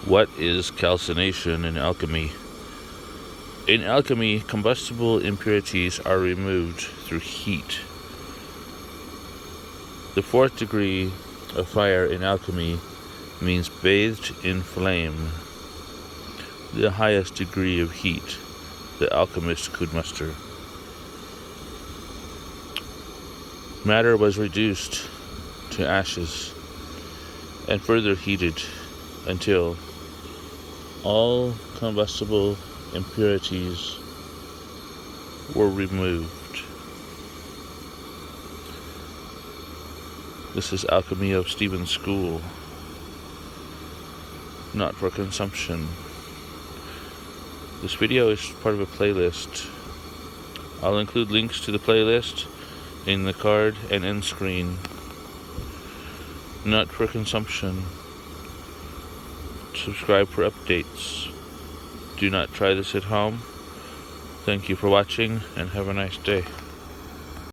What is calcination in alchemy? In alchemy, combustible impurities are removed through heat. The fourth degree of fire in alchemy means bathed in flame, the highest degree of heat the alchemist could muster. Matter was reduced to ashes and further heated until all combustible impurities were removed. This is Alchemy of Stephen's School, not for consumption. This video is part of a playlist. I'll include links to the playlist in the card and end screen. Not for consumption. Subscribe for updates. Do not try this at home. Thank you for watching and have a nice day.